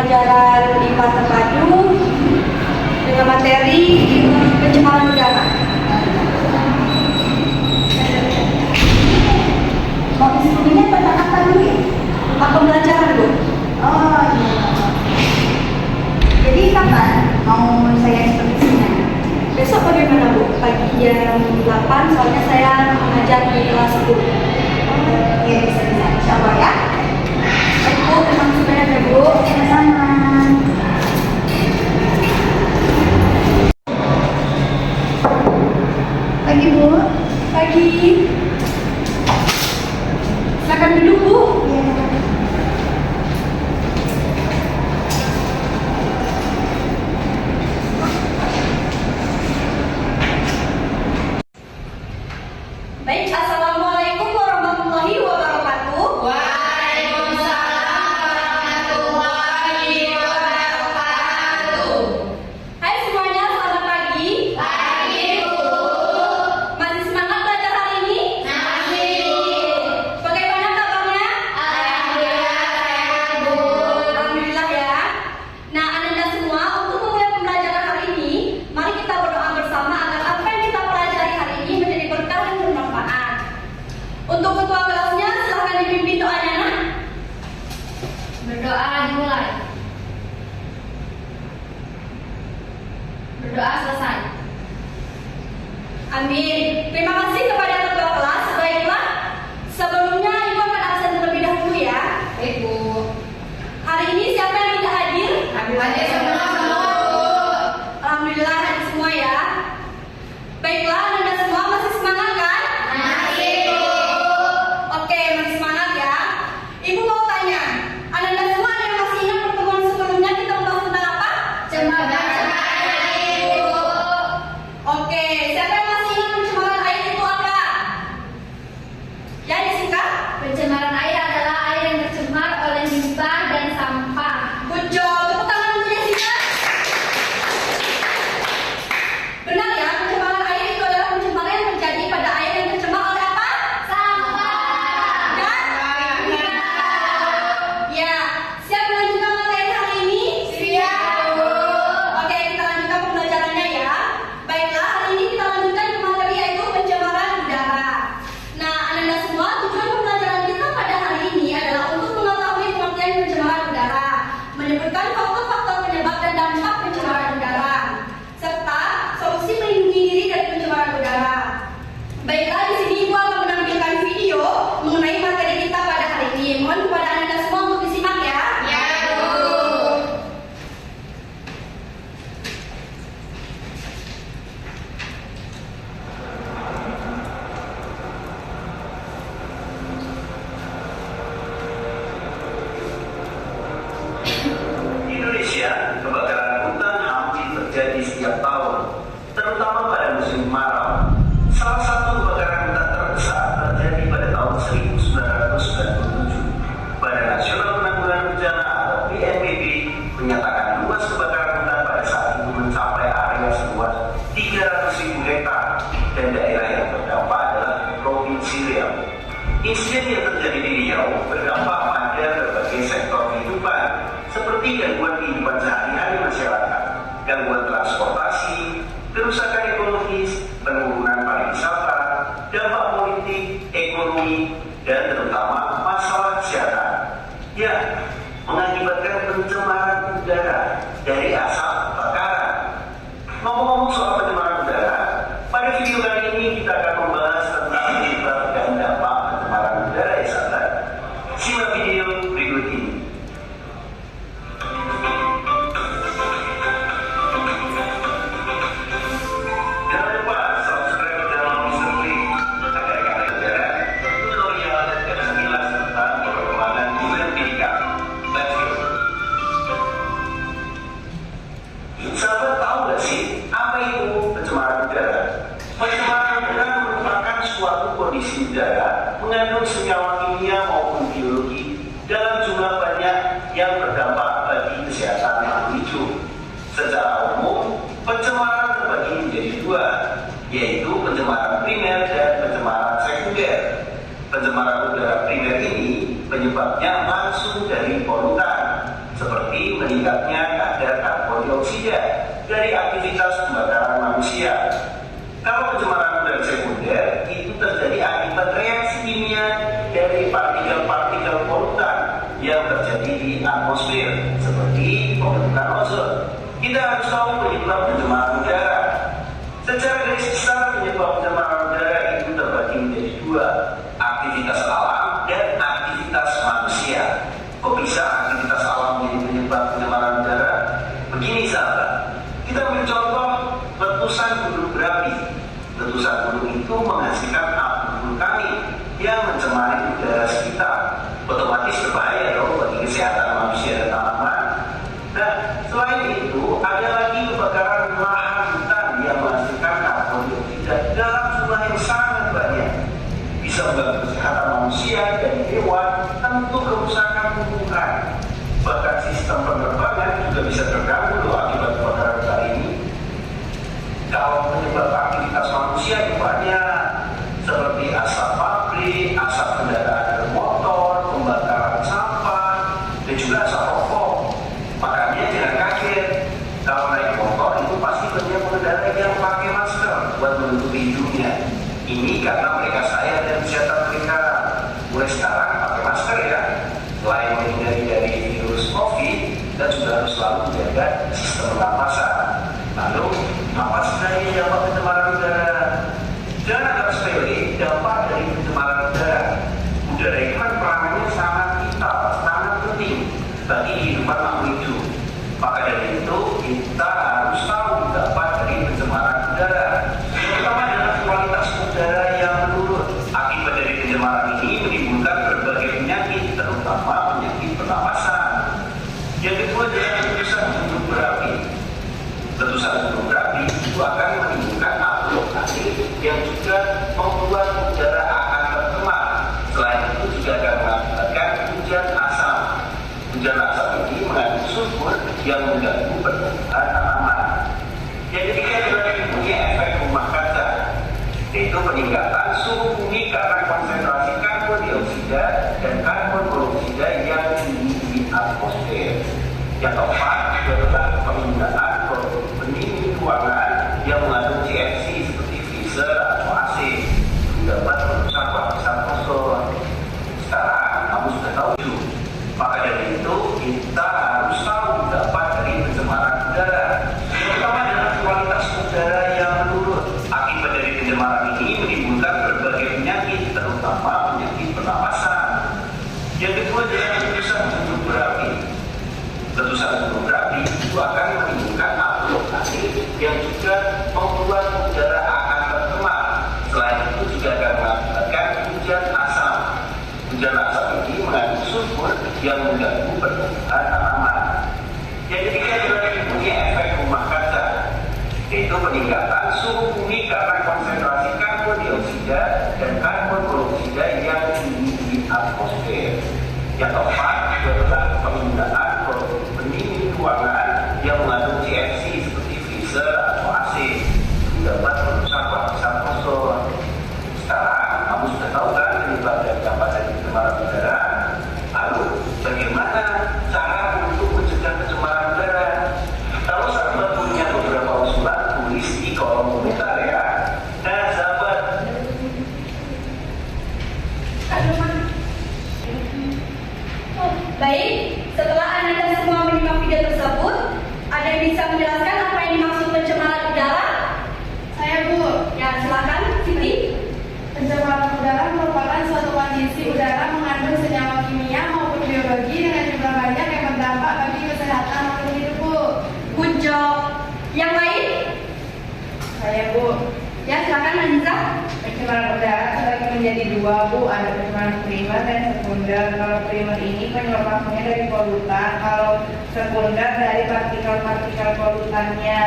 pembelajaran IPA terpadu dengan materi pencemaran udara. Mau diskusinya tentang apa dulu ya? Pembelajaran, Bu. Oh iya. Jadi kapan mau saya diskusinya? Besok bagaimana, Bu? Pagi jam 8, soalnya saya mengajar di kelas 10. Ya bisa insya Allah ya. Baik, Bu, terima kasih banyak ya, Bu. Sama-sama. Pagi Bu. Pagi. Silakan duduk, Bu. Ya. Baik, Assalamualaikum warahmatullahi wabarakatuh. Hai semuanya, selamat pagi. Masih semangat belajar hari ini? Bagaimana kabarnya? Alhamdulillah ya. Nah, Anda semua, untuk memulai pembelajaran hari ini, mari kita berdoa bersama agar apa yang kita pelajari hari ini menjadi berkah dan bermanfaat. Untuk ketua kelasnya, silahkan dipimpin doanya, nak. Berdoa dimulai. Berdoa selesai. Amin. Terima kasih kepada ketua kelas. Baiklah, sebelumnya Ibu akan absen terlebih dahulu ya. Baik, Bu. Hari ini siapa yang tidak hadir? Hadir semua, Bu. Alhamdulillah hadir semua ya. Baiklah, Anda semua masih semangat kan? Oke, masih semangat ya. Ibu mau tanya, Anda semua ada yang masih ingat pertemuan sebelumnya kita membahas tentang apa? Oke, siapa yang masih ingat pencemaran air itu apa? Ya, disingkat. Pencemaran air adalah air yang tercemar oleh limbah dan sampah. Good job. Tepuk tangan dulu ya, Sita. Benar ya, pencemaran air itu adalah pencemaran yang terjadi pada air yang tercemar oleh apa? Sampah. Dan? Ya, siap melanjutkan materi hari ini? Siap, Bu. Oke, kita lanjutkan pembelajarannya ya. Baiklah, hari ini kita lanjutkan ke materi yaitu pencemaran udara. Nah, Anda semua, tujuan pembelajaran kita pada hari ini adalah untuk mengetahui pengertian pencemaran udara, menyebutkan faktor-faktor penyebab dan dampak pencemaran udara, serta solusi melindungi diri dari pencemaran udara. Baiklah, di sini Ibu akan menampilkan video mengenai materi kita pada hari ini. Mohon kepada Anda semua untuk disimak ya. Ya, Bu. Di Indonesia, kebakaran hutan hampir terjadi setiap tahun, terutama pada musim kemarau. Salah satu kebakaran hutan terbesar terjadi pada tahun 1997. Badan Nasional Penanggulangan Bencana atau BNPB menyatakan luas kebakaran hutan pada saat itu mencapai area seluas 300.000 hektar dan daerah yang terdampak adalah Provinsi Riau. Insiden yang terjadi di Riau berdampak pada berbagai sektor kehidupan, seperti gangguan kehidupan sehari-hari masyarakat, gangguan transportasi, kerusakan ekologis, penurunan pariwisata, dampak politik, ekonomi, dan terutama masalah kesehatan. Ya, mengakibatkan pencemaran udara dari asap kebakaran. Ngomong-ngomong soal pencemaran udara, pada video kali ini kita akan membahas tentang penyebab dan dampak pencemaran udara ya sahabat. Simak video berikut ini. Jangan lupa subscribe channel Mr. Klik agar kalian belajar tutorial dan sekilas tentang perkembangan dunia pendidikan. Let's go. Sahabat tahu gak sih apa itu pencemaran udara? Pencemaran udara merupakan suatu kondisi udara mengandung senyawa kimia maupun biologi dalam jumlah banyak yang berdampak bagi kesehatan makhluk hidup. Secara umum, pencemaran terbagi menjadi dua, yaitu pencemaran primer dan pencemaran sekunder. Pencemaran udara primer ini penyebabnya langsung dari polutan, seperti meningkatnya kadar karbon dioksida dari aktivitas pembakaran manusia. Kalau pencemaran udara sekunder itu terjadi akibat reaksi kimia dari partikel-partikel polutan yang terjadi di atmosfer seperti pembentukan ozon. Kita harus tahu penyebab pencemaran udara. Secara garis besar penyebab pencemaran udara itu terbagi menjadi dua, aktivitas alam dan aktivitas manusia. Kok bisa aktivitas alam menjadi penyebab pencemaran udara? Begini sahabat, kita ambil contoh letusan gunung berapi. Letusan gunung itu menghasilkan abu vulkanik yang mencemari udara sekitar. Otomatis berbahaya dong bagi kesehatan manusia dan tanaman. Nah, selain itu ada lagi kebakaran lahan hutan yang menghasilkan karbon dioksida dalam jumlah yang sangat banyak. Bisa mengganggu kesehatan manusia dan hewan, tentu kerusakan tumbuhan. Bahkan sistem penerbangan juga bisa terganggu loh akibat kebakaran hutan ini. Kalau penyebab aktivitas manusia itu banyak, seperti asap pabrik, asap kendaraan bermotor, pembakaran sampah, dan juga asap rokok. Makanya jangan kaget kalau naik motor itu pasti banyak pengendara yang pakai masker buat menutupi hidungnya. Ini karena mereka sayang dan kesehatan mereka. Mulai sekarang pakai masker ya. Selain menghindari dari virus COVID, kita juga harus selalu menjaga sistem pernapasan. Lalu, apa sebenarnya dampak pencemaran udara? Jangan anggap sepele dampak dari pencemaran udara. Udara itu kan peranannya sangat vital, sangat penting bagi kehidupan makhluk hidup. Maka dari itu, kita harus tahu dampak dari pencemaran udara. Terutama dengan kualitas udara yang menurun. Akibat dari pencemaran ini menimbulkan berbagai penyakit, terutama penyakit pernapasan. Yang kedua adalah letusan gunung berapi. Letusan gunung berapi itu akan menimbulkan abu vulkanik yang juga membuat udara akan tercemar. Selain itu juga akan mengakibatkan hujan asam. Hujan asam ini mengandung sulfur yang mengganggu pertumbuhan tanaman. Yang ketiga adalah mempunyai efek rumah kaca, yaitu peningkatan suhu bumi karena konsentrasi karbon dioksida dan karbon monoksida yang tinggi di atmosfer. Yang keempat adalah penggunaan produk pendingin ruangan yang mengandung CFC seperti freezer atau AC dapat merusak lapisan ozon. Sekarang kamu sudah tahu itu. Maka dari itu kita harus tahu dampak dari pencemaran udara, terutama dengan kualitas udara yang menurun. Akibat dari pencemaran ini menimbulkan berbagai penyakit, terutama penyakit pernapasan. Yang kedua adalah letusan gunung berapi. Letusan gunung berapi itu akan menimbulkan abu vulkanik yang juga membuat udara akan tercemar. Selain itu juga akan mengakibatkan hujan asam. Hujan asam ini mengandung sulfur yang mengganggu pertumbuhan tanaman. Yang ketiga adalah mempunyai efek rumah kaca, yaitu peningkatan suhu bumi karena konsentrasi karbon dioksida dan karbon monoksida yang tinggi di atmosfer. Yang keempat adalah penggunaan produk pendingin ruangan yang mengandung CFC seperti freezer atau AC dapat merusak lapisan ozon. Sekarang kamu sudah tahu kan penyebab dan dampak dari pencemaran udara. Lalu bagaimana cara untuk mencegah pencemaran udara? Kalau sahabat punya beberapa usulan, tulis di kolom komentar ya. Nah sahabat, Baik, setelah Anda dan semua menyimak video tersebut, ada yang bisa menjelaskan apa yang dimaksud pencemaran udara? Saya Bu. Ya, silakan, Siti. Pencemaran udara merupakan suatu kondisi udara mengandung senyawa kimia maupun biologi dengan jumlah banyak yang berdampak bagi kesehatan makhluk hidup Bu. Good job. Yang lain? Saya Bu. Ya, silakan, Manza. Pencemaran udara terbagi menjadi dua Bu, ada pencemaran primer dan sekunder. Kalau primer ini penyebabnya dari polutan, kalau sekunder dari partikel-partikel polutannya.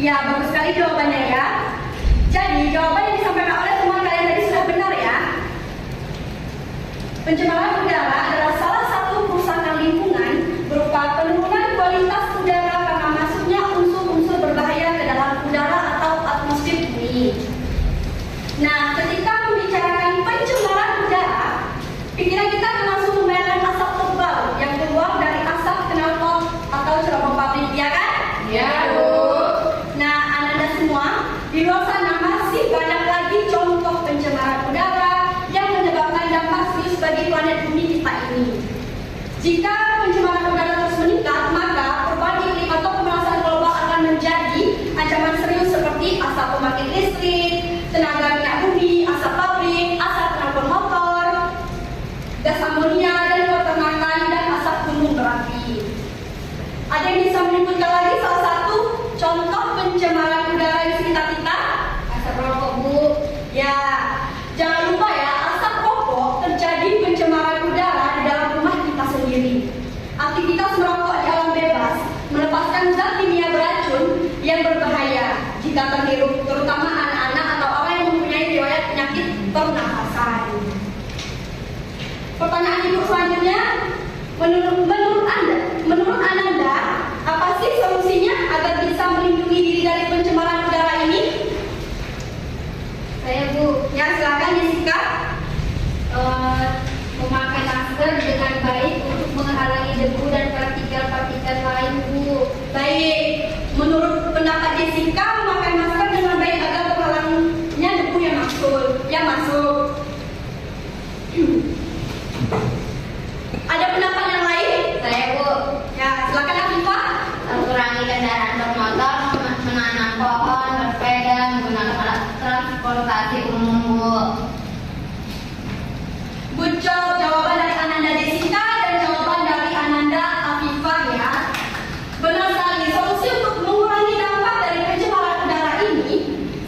Ya, bagus sekali jawabannya ya. Jadi, jawaban yang disampaikan oleh teman kalian tadi sudah benar ya. Pencemaran udara adalah salah satu kerusakan lingkungan berupa penurunan kualitas udara karena masuknya unsur-unsur berbahaya ke dalam udara atau atmosfer bumi. Nah, ketika membicarakan pencemaran udara, pikiran kita akan langsung membayangkan asap tebal yang keluar dari asap ini. Jika pencemaran udara terus meningkat, maka perubahan iklim atau pemanasan global akan menjadi ancaman serius seperti asap pembangkit listrik, tenaga minyak bumi, asap pabrik, asap kenalpot motor, gas amonia dan peternakan, dan asap gunung berapi. Ada yang bisa menyebutkan lagi salah satu contoh pencemaran udara di sekitar kita? Asap rokok, Bu. Ya, jangan lupa ya, asap rokok terjadi pencemaran udara di dalam rumah kita sendiri. Aktivitas merokok di alam bebas melepaskan zat kimia beracun yang berbahaya jika terhirup, terutama anak-anak atau orang yang mempunyai riwayat penyakit pernafasan. Pertanyaan ibu selanjutnya, menurut Ananda, apa sih solusinya agar bisa melindungi diri dari pencemaran udara ini? Saya, Bu. Ya, silakan Jessica. Memakai masker dengan baik untuk menghalangi debu dan partikel-partikel lain, Bu. Baik, menurut pendapat Jessica, memakai masker dengan baik agar terhalangnya debu yang masuk. Ada pendapat yang lain? Saya, Bu. Ya, silakan Afifah. Kurangi kendaraan bermotor, menanam pohon, bersepeda, menggunakan alat transportasi umum, Bu. Good job, jawaban dari Ananda Jessica dan jawaban dari Ananda Afifah ya. Benar sekali, solusi untuk mengurangi dampak dari pencemaran udara ini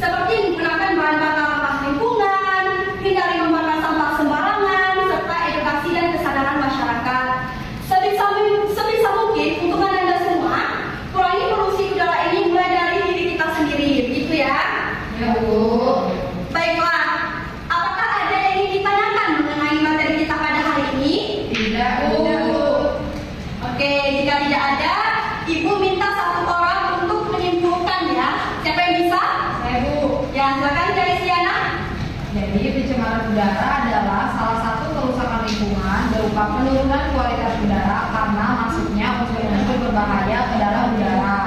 seperti menggunakan bahan bakar ramah lingkungan, hindari membakar sampah sembarangan, serta edukasi dan kesadaran masyarakat. Sebisa mungkin untuk Ananda semua, kurangi polusi udara ini mulai dari diri kita sendiri, gitu ya. Ya, Bu. Baiklah, apakah ada yang ingin ditanyakan mengenai materi kita pada hari ini? Tidak, Bu. Oke, jika tidak ada, Ibu minta satu orang untuk menyimpulkan ya. Siapa yang bisa? Saya, Bu. Ya, silakan dari Siana. Jadi pencemaran udara adalah salah satu kerusakan lingkungan berupa penurunan kualitas udara karena masuknya unsur-unsur berbahaya ke dalam udara.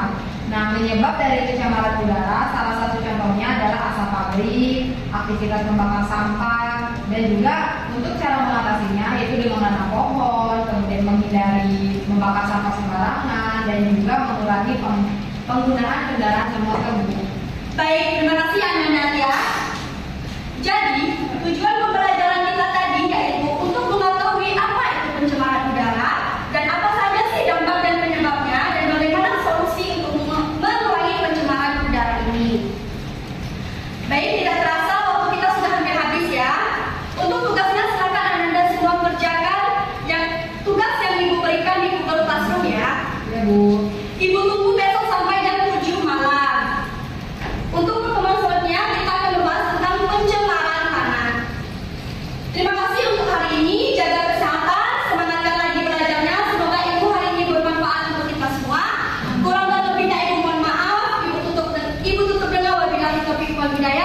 Nah, penyebab dari pencemaran udara salah satu contohnya adalah asap pabrik, aktivitas membakar sampah, dan juga untuk cara mengatasinya yaitu dengan menanam pohon, kemudian menghindari membakar sampah sembarangan, dan juga mengurangi penggunaan kendaraan bermotor. Baik, terima kasih Ananda ya. Jadi, tujuan pembelajaran kita tadi yaitu untuk mengetahui apa itu pencemaran udara dan apa saja sih dampak dan penyebabnya dan bagaimana solusi untuk mengurangi pencemaran udara ini. Baik, tidak terasa waktu kita sudah hampir habis ya. Untuk tugasnya silakan Ananda semua kerjakan tugas yang Ibu berikan di Google Classroom ya. Ya, Bu. Ibu tunggu besok sampai jam 7 malam. Untuk pertemuan selanjutnya kita akan membahas tentang pencemaran tanah. Terima kasih untuk hari ini. Jaga kesehatan, semangatkan lagi belajarnya. Semoga ilmu hari ini bermanfaat untuk kita semua. Kurang dan lebihnya Ibu mohon maaf. Ibu tutup dengan wabillahi taufiq wal hidayah.